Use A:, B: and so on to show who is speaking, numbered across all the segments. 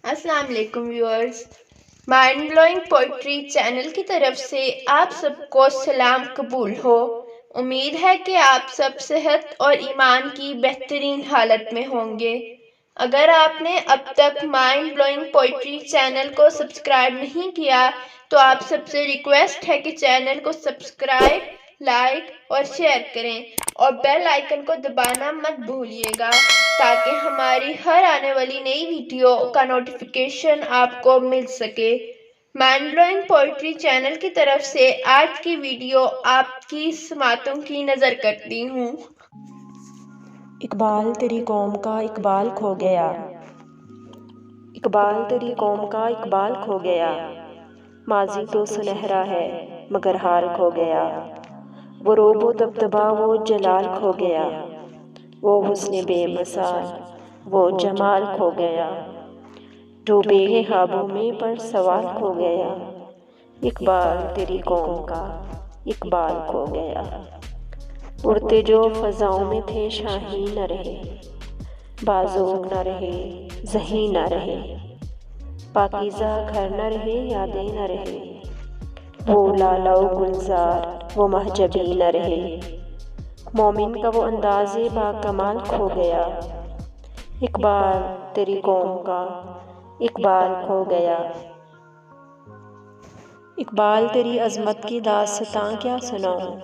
A: अस्सलाम वालेकुम viewers. Mind blowing poetry channel की तरफ से आप सबको सलाम कबूल हो। उम्मीद है कि आप सब सेहत और ईमान की बेहतरीन हालत में होंगे। अगर आपने अब तक माइंड ब्लोइंग पोइट्री चैनल को सब्सक्राइब नहीं किया तो आप सबसे रिक्वेस्ट है कि चैनल को सब्सक्राइब, लाइक और शेयर करें और बेल आइकन को दबाना मत भूलिएगा ताकि हमारी हर आने वाली नई वीडियो का नोटिफिकेशन आपको मिल सके। माइंड ब्लोइंग पोइट्री चैनल की तरफ से आज की वीडियो आपकी समातों की नज़र करती हूँ।
B: इकबाल तेरी कौम का इकबाल खो गया, इकबाल तेरी कौम का इकबाल खो गया। माजी तो सुनहरा है मगर हाल खो गया। वो रोबो दबदबा वो जलाल खो गया, वो हुस्न बेमिसाल वो जमाल खो गया। डूबे हैं ख्वाबों में पर सवाल खो गया। इकबाल तेरी कौम का इकबाल खो गया। उड़ते जो फ़ज़ाओं में थे शाहीन न रहे, बाज़ोक न रहे ज़ही न रहे। पाकीज़ा घर न रहे यादें न रहे, वो लाला गुलजार वो महजबी न रहे। मोमिन का वो अंदाज़े बाकमाल खो गया। इकबाल तेरी कौम का इकबाल खो गया। इकबाल तेरी अज़मत की दास्तां क्या सुनाऊं,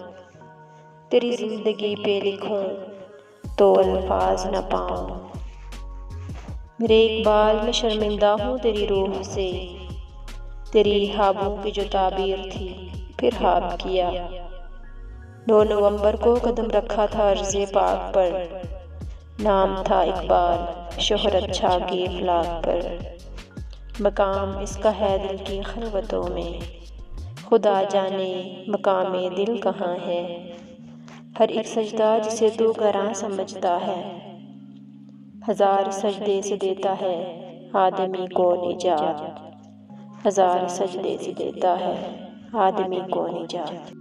B: तेरी ज़िंदगी पे लिखूं तो अल्फाज न पाऊं। मेरे इकबाल में शर्मिंदा हूँ तेरी रूह से, तेरी ख्वाबों की जो ताबीर थी फिर ख्वाब किया। 9 नवंबर को कदम रखा था अर्ज़े पाक पर, नाम था इकबाल शोहरत छा के इफ़लाक पर। मकाम इसका है दिल की खलवतों में, खुदा जाने मकामे दिल कहाँ है। हर एक सजदा जिसे तू करां समझता है, हजार सजदे से देता है आदमी को निजात। हजार सजदे से देता है आदमी को निजात।